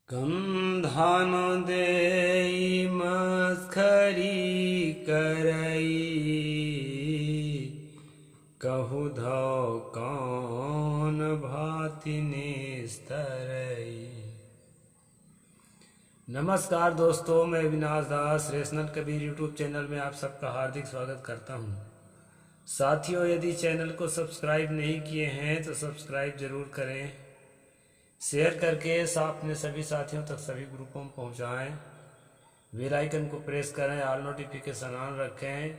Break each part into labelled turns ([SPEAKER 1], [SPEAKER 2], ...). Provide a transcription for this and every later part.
[SPEAKER 1] कंधान देई मस्खरी करई, कहु धौ कौन भाति निस्तरई। नमस्कार दोस्तों, मैं अविनाश दास रेशनल कबीर यूट्यूब चैनल में आप सबका हार्दिक स्वागत करता हूं। साथियों, यदि चैनल को सब्सक्राइब नहीं किए हैं तो सब्सक्राइब जरूर करें, शेयर करके अपने सभी साथियों तक सभी ग्रुपों में पहुंचाएं, बेल आइकन को प्रेस करें, ऑल नोटिफिकेशन ऑन रखें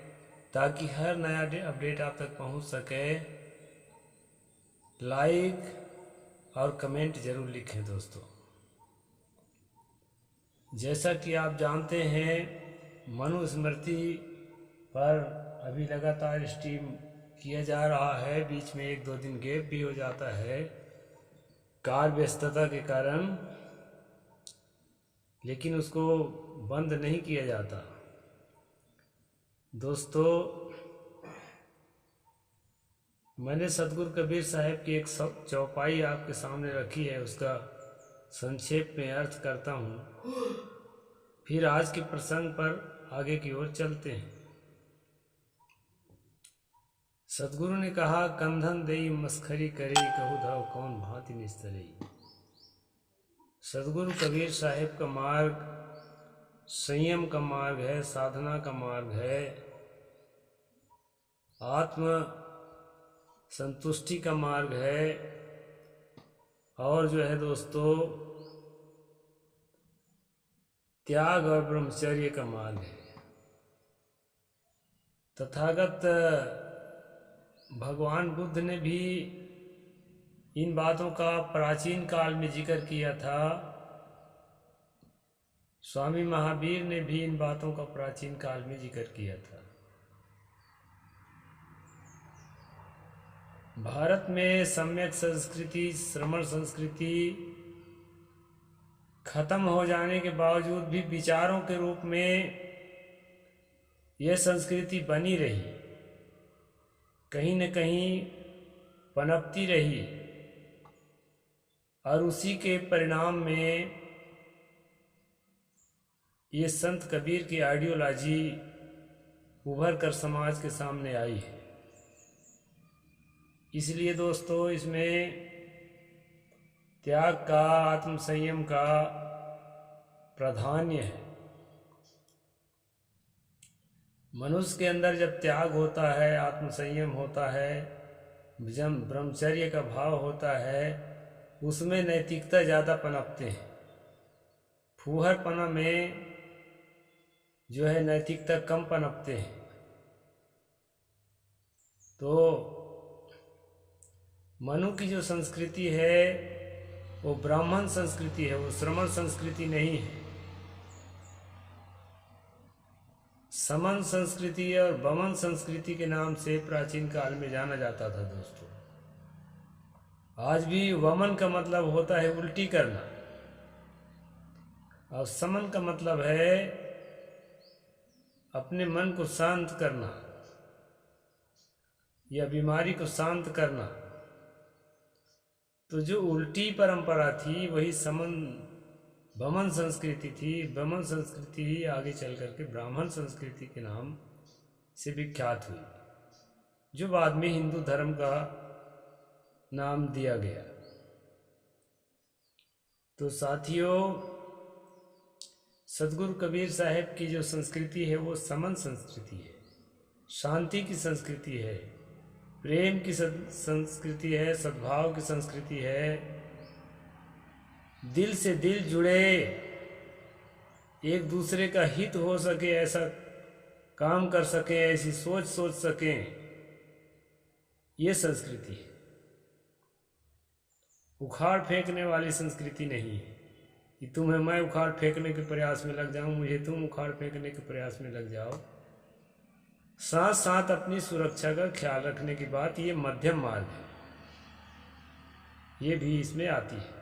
[SPEAKER 1] ताकि हर नया अपडेट आप तक पहुंच सके। लाइक और कमेंट जरूर लिखें दोस्तों। जैसा कि आप जानते हैं, मनुस्मृति पर अभी लगातार स्ट्रीम किया जा रहा है। बीच में 1-2 दिन गैप भी हो जाता है कार्य व्यस्तता के कारण, लेकिन उसको बंद नहीं किया जाता। दोस्तों, मैंने सतगुरु कबीर साहब की एक चौपाई आपके सामने रखी है, उसका संक्षेप में अर्थ करता हूँ, फिर आज के प्रसंग पर आगे की ओर चलते हैं। सतगुरु ने कहा, कंधन देई मस्खरी करे, कहु धौ कौन भांति निस्तरई। सतगुरु कबीर साहिब का मार्ग संयम का मार्ग है, साधना का मार्ग है, आत्म संतुष्टि का मार्ग है, और जो है दोस्तों त्याग और ब्रह्मचर्य का मार्ग है। तथागत भगवान बुद्ध ने भी इन बातों का प्राचीन काल में जिक्र किया था। स्वामी महावीर ने भी इन बातों का प्राचीन काल में जिक्र किया था। भारत में सम्यक संस्कृति, श्रमण संस्कृति खत्म हो जाने के बावजूद भी विचारों के रूप में यह संस्कृति बनी रही, कहीं न कहीं पनपती रही, और उसी के परिणाम में ये संत कबीर की आइडियोलॉजी उभर कर समाज के सामने आई है। इसलिए दोस्तों, इसमें त्याग का, आत्म संयम का प्राधान्य है। मनुष्य के अंदर जब त्याग होता है, आत्म संयम होता है, जब ब्रह्मचर्य का भाव होता है, उसमें नैतिकता ज़्यादा पनपते हैं। फूहरपना में जो है नैतिकता कम पनपते हैं। तो मनु की जो संस्कृति है वो ब्राह्मण संस्कृति है, वो श्रमण संस्कृति नहीं है। समन संस्कृति और वमन संस्कृति के नाम से प्राचीन काल में जाना जाता था दोस्तों। आज भी वमन का मतलब होता है उल्टी करना, और समन का मतलब है अपने मन को शांत करना या बीमारी को शांत करना। तो जो उल्टी परंपरा थी वही समन वमन संस्कृति थी। वमन संस्कृति ही आगे चल करके ब्राह्मण संस्कृति के नाम से विख्यात हुई, जो बाद में हिंदू धर्म का नाम दिया गया। तो साथियों, सतगुरु कबीर साहब की जो संस्कृति है वो समन संस्कृति है, शांति की संस्कृति है, प्रेम की संस्कृति है, सद्भाव की संस्कृति है, दिल से दिल जुड़े, एक दूसरे का हित हो सके, ऐसा काम कर सकें, ऐसी सोच सकें, ये संस्कृति है। उखाड़ फेंकने वाली संस्कृति नहीं है कि तुम्हें मैं उखाड़ फेंकने के प्रयास में लग जाऊं, मुझे तुम उखाड़ फेंकने के प्रयास में लग जाओ। साथ साथ अपनी सुरक्षा का ख्याल रखने की बात, ये मध्यम मार्ग है, ये भी इसमें आती है।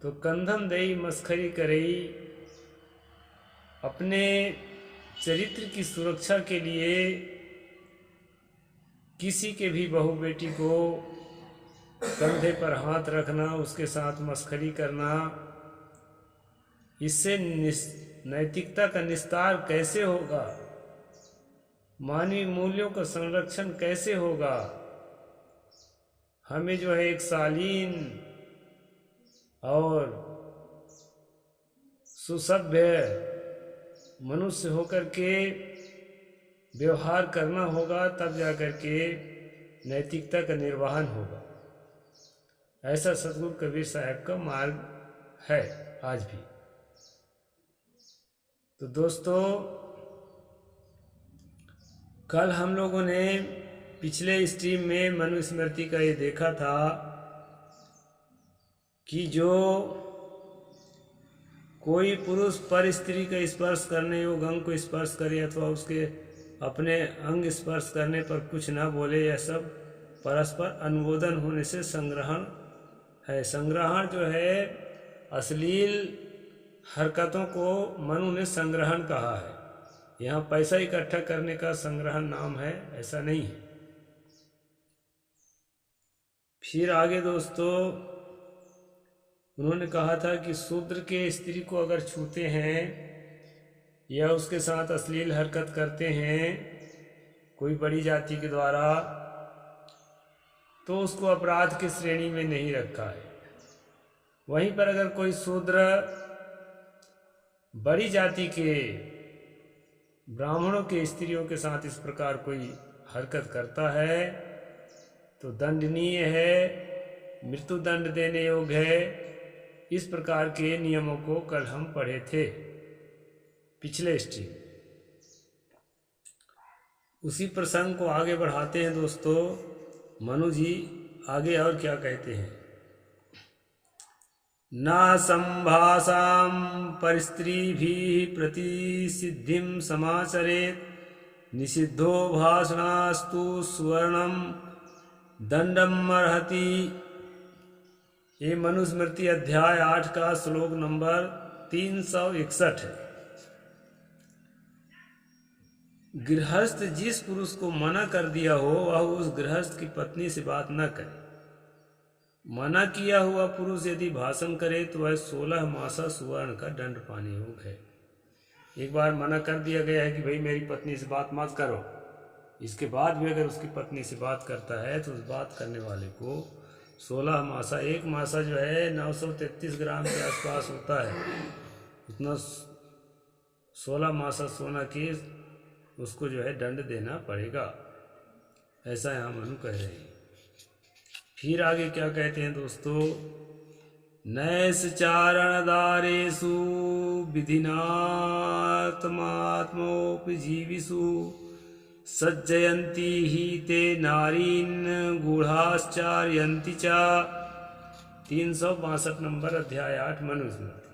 [SPEAKER 1] तो कंधन देई मस्खरी करई, अपने चरित्र की सुरक्षा के लिए किसी के भी बहू बेटी को कंधे पर हाथ रखना, उसके साथ मस्खरी करना, इससे नैतिकता का निस्तार कैसे होगा? मानवीय मूल्यों का संरक्षण कैसे होगा? हमें जो है एक शालीन और सुसभ्य मनुष्य होकर के व्यवहार करना होगा, तब जाकर के नैतिकता का निर्वहन होगा। ऐसा सतगुरु कबीर साहब का मार्ग है आज भी। तो दोस्तों, कल हम लोगों ने पिछले स्ट्रीम में मनुस्मृति का ये देखा था कि जो कोई पुरुष पर स्त्री का स्पर्श करने योग्य अंग को स्पर्श करे अथवा उसके अपने अंग स्पर्श करने पर कुछ ना बोले, यह सब परस्पर अनुमोदन होने से संग्रहण है। संग्रहण जो है अश्लील हरकतों को मनु ने संग्रहण कहा है। यहाँ पैसा इकट्ठा करने का संग्रहण नाम है, ऐसा नहीं है। फिर आगे दोस्तों, उन्होंने कहा था कि शूद्र के स्त्री को अगर छूते हैं या उसके साथ अश्लील हरकत करते हैं कोई बड़ी जाति के द्वारा, तो उसको अपराध की श्रेणी में नहीं रखा है। वहीं पर अगर कोई शूद्र बड़ी जाति के ब्राह्मणों के स्त्रियों के साथ इस प्रकार कोई हरकत करता है तो दंडनीय है, मृत्यु दंड देने योग्य है। इस प्रकार के नियमों को कल हम पढ़े थे पिछले स्ट्रीम। उसी प्रसंग को आगे बढ़ाते हैं दोस्तों। मनु जी आगे और क्या कहते हैं? न संभाषां परिस्त्रीभिः प्रतिसिद्धिं समाचरेत् निषिद्धो भाषणास्तु सुवर्णं दंडम अर्हति। ये मनुस्मृति अध्याय 8 का श्लोक नंबर 361 है। गृहस्थ जिस पुरुष को मना कर दिया हो वह उस गृहस्थ की पत्नी से बात न करे। मना किया हुआ पुरुष यदि भाषण करे तो वह 16 मासा सुवर्ण का दंड पाने योग्य है। एक बार मना कर दिया गया है कि भाई मेरी पत्नी से बात मत करो, इसके बाद भी अगर उसकी पत्नी से बात करता है तो उस बात करने वाले को 16 मासा, एक मासा जो है 933 ग्राम के आसपास होता है, उतना 16 मासा सोना की उसको जो है दंड देना पड़ेगा। ऐसा यहाँ मनु कह रहे हैं। फिर आगे क्या कहते हैं दोस्तों? नैश्चारणदारेषु विधिनात्मात्मोपजीविषु सज्जयन्ति हि ते नारीन् गूढ़ाश्चार्यन्ति च। 362 नंबर अध्याय 8 मनुस्मृति।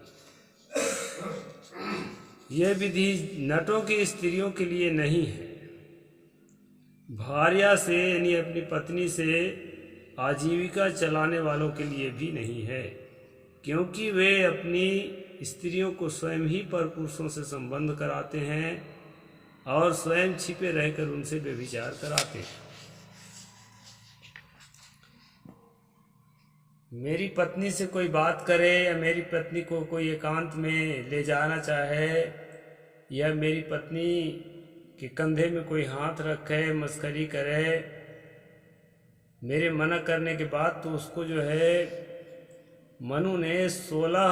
[SPEAKER 1] यह विधि नटों की स्त्रियों के लिए नहीं है, भार्या से यानी अपनी पत्नी से आजीविका चलाने वालों के लिए भी नहीं है, क्योंकि वे अपनी स्त्रियों को स्वयं ही पर पुरुषों से संबंध कराते हैं और स्वयं छिपे रहकर उनसे व्यभिचार कराते हैं। मेरी पत्नी से कोई बात करे या मेरी पत्नी को कोई एकांत में ले जाना चाहे या मेरी पत्नी के कंधे में कोई हाथ रखे, मस्करी करे, मेरे मना करने के बाद तो उसको जो है मनु ने 16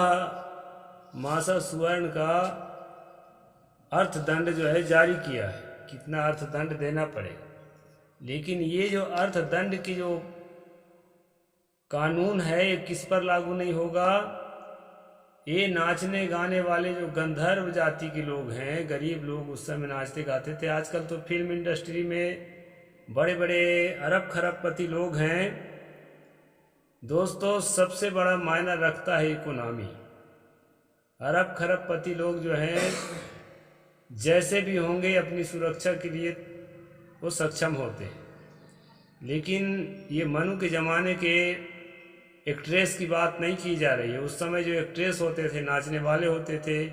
[SPEAKER 1] मासा सुवर्ण का अर्थदंड जो है जारी किया है, कितना अर्थदंड देना पड़ेगा। लेकिन ये जो अर्थदंड की जो कानून है ये किस पर लागू नहीं होगा? ये नाचने गाने वाले जो गंधर्व जाति के लोग हैं, गरीब लोग उस समय नाचते गाते थे। आजकल तो फिल्म इंडस्ट्री में बड़े बड़े अरब खरबपति लोग हैं दोस्तों, सबसे बड़ा मायना रखता है इकोनॉमी। अरब खरबपति लोग जो हैं जैसे भी होंगे अपनी सुरक्षा के लिए वो सक्षम होते हैं। लेकिन ये मनु के ज़माने के एक्ट्रेस की बात नहीं की जा रही है। उस समय जो एक्ट्रेस होते थे, नाचने वाले होते थे,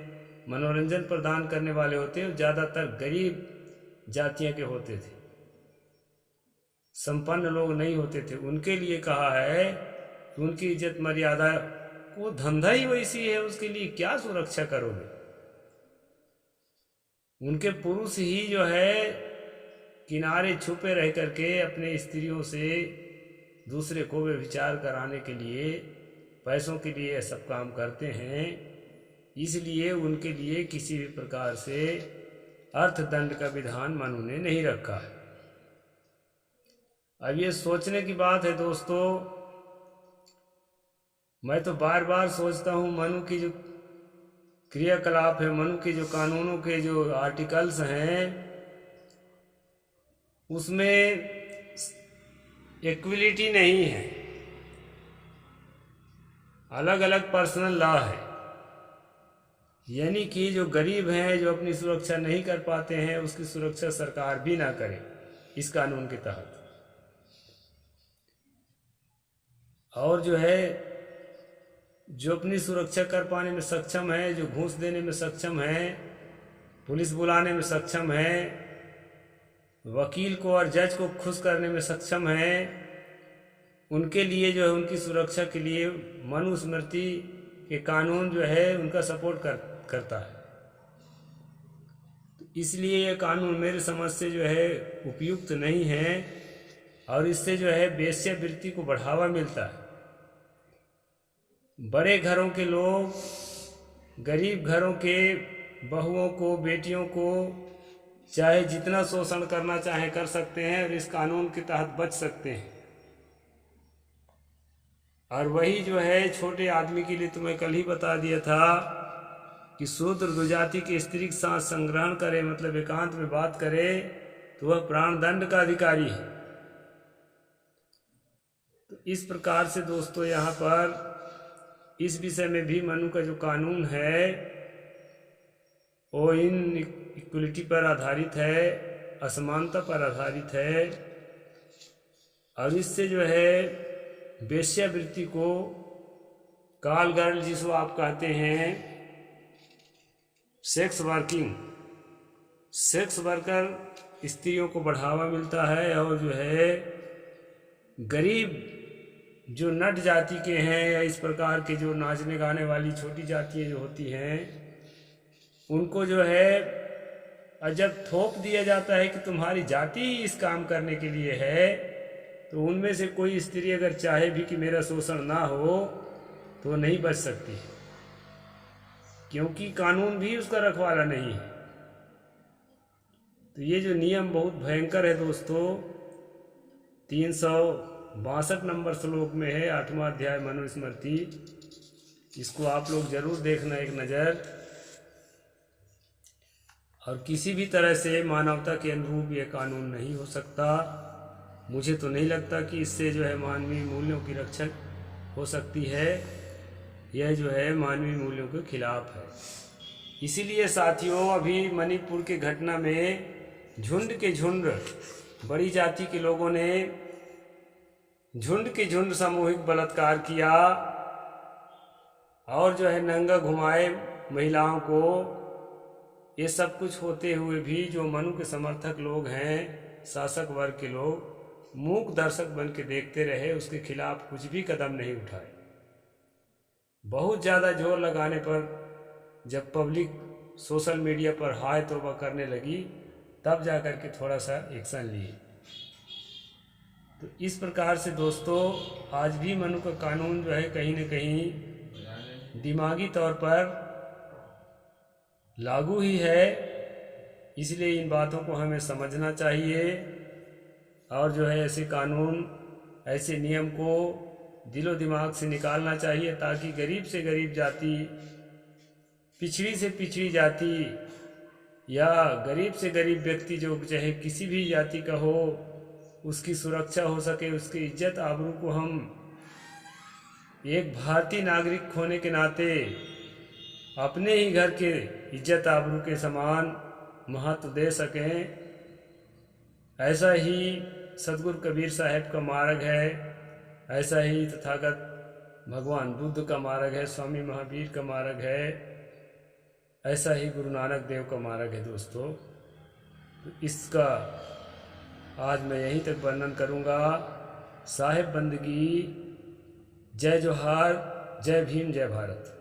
[SPEAKER 1] मनोरंजन प्रदान करने वाले होते हैं, ज़्यादातर गरीब जातियों के होते थे, संपन्न लोग नहीं होते थे। उनके लिए कहा है तो उनकी इज्जत मर्यादा, वो धंधा ही वैसी है, उसके लिए क्या सुरक्षा करोगे। उनके पुरुष ही जो है किनारे छुपे रह करके अपने स्त्रियों से दूसरे को व्यभिचार कराने के लिए, पैसों के लिए सब काम करते हैं। इसलिए उनके लिए किसी भी प्रकार से अर्थदंड का विधान मनु ने नहीं रखा है। अब ये सोचने की बात है दोस्तों, मैं तो बार बार सोचता हूँ मनु की जो क्रियाकलाप है, मनु के जो कानूनों के जो आर्टिकल्स हैं, उसमें इक्विलिटी नहीं है, अलग अलग पर्सनल लॉ है। यानी कि जो गरीब हैं, जो अपनी सुरक्षा नहीं कर पाते हैं, उसकी सुरक्षा सरकार भी ना करे इस कानून के तहत। और जो है जो अपनी सुरक्षा कर पाने में सक्षम है, जो घूस देने में सक्षम है, पुलिस बुलाने में सक्षम है, वकील को और जज को खुश करने में सक्षम है, उनके लिए जो है उनकी सुरक्षा के लिए मनुस्मृति के कानून जो है उनका सपोर्ट करता है। तो इसलिए ये कानून मेरे समझ से जो है उपयुक्त नहीं है, और इससे जो है वेश्यावृत्ति को बढ़ावा मिलता है। बड़े घरों के लोग गरीब घरों के बहुओं को, बेटियों को चाहे जितना शोषण करना चाहे कर सकते हैं, और इस कानून के तहत बच सकते हैं। और वही जो है छोटे आदमी के लिए तो मैं कल ही बता दिया था कि शूद्र दुजाति की स्त्री के साथ संग्रहण करे, मतलब एकांत में बात करे, तो वह प्राणदंड का अधिकारी है। तो इस प्रकार से दोस्तों यहाँ पर इस विषय में भी मनु का जो कानून है वो इन इक्वलिटी पर आधारित है, असमानता पर आधारित है, और इससे जो है वेश्यावृत्ति को, कॉल गर्ल जिसको आप कहते हैं, सेक्स वर्कर स्त्रियों को बढ़ावा मिलता है। और जो है गरीब जो नट जाति के हैं, या इस प्रकार के जो नाचने गाने वाली छोटी जातियाँ जो होती हैं, उनको जो है जब थोप दिया जाता है कि तुम्हारी जाति ही इस काम करने के लिए है, तो उनमें से कोई स्त्री अगर चाहे भी कि मेरा शोषण ना हो तो नहीं बच सकती, क्योंकि कानून भी उसका रखवाला नहीं है। तो ये जो नियम बहुत भयंकर है दोस्तों, 362 नंबर श्लोक में है, 8वां अध्याय मनुस्मृति। इसको आप लोग जरूर देखना एक नज़र। और किसी भी तरह से मानवता के अनुरूप ये कानून नहीं हो सकता। मुझे तो नहीं लगता कि इससे जो है मानवीय मूल्यों की रक्षा हो सकती है। यह जो है मानवीय मूल्यों के खिलाफ है। इसीलिए साथियों, अभी मणिपुर के घटना में झुंड के झुंड बड़ी जाति के लोगों ने झुंड के झुंड सामूहिक बलात्कार किया, और जो है नंगा घुमाए महिलाओं को। ये सब कुछ होते हुए भी जो मनु के समर्थक लोग हैं, शासक वर्ग के लोग, मूक दर्शक बन के देखते रहे, उसके खिलाफ कुछ भी कदम नहीं उठाए। बहुत ज़्यादा जोर लगाने पर जब पब्लिक सोशल मीडिया पर हाय तौबा करने लगी, तब जा कर के थोड़ा सा एक्शन लिए। तो इस प्रकार से दोस्तों, आज भी मनु का कानून जो है कहीं न कहीं दिमागी तौर पर लागू ही है। इसलिए इन बातों को हमें समझना चाहिए, और जो है ऐसे कानून, ऐसे नियम को दिलो दिमाग से निकालना चाहिए, ताकि गरीब से गरीब जाति, पिछड़ी से पिछड़ी जाति, या गरीब से गरीब व्यक्ति जो चाहे किसी भी जाति का हो, उसकी सुरक्षा हो सके, उसकी इज्जत आबरू को हम एक भारतीय नागरिक होने के नाते अपने ही घर के इज्जत आबरू के समान महत्व दे सकें। ऐसा ही सतगुरु कबीर साहब का मार्ग है, ऐसा ही तथागत भगवान बुद्ध का मार्ग है, स्वामी महावीर का मार्ग है, ऐसा ही गुरु नानक देव का मार्ग है दोस्तों। तो इसका आज मैं यहीं तक वर्णन करूंगा। साहिब बंदगी जय जोहार, जय भीम, जय भारत।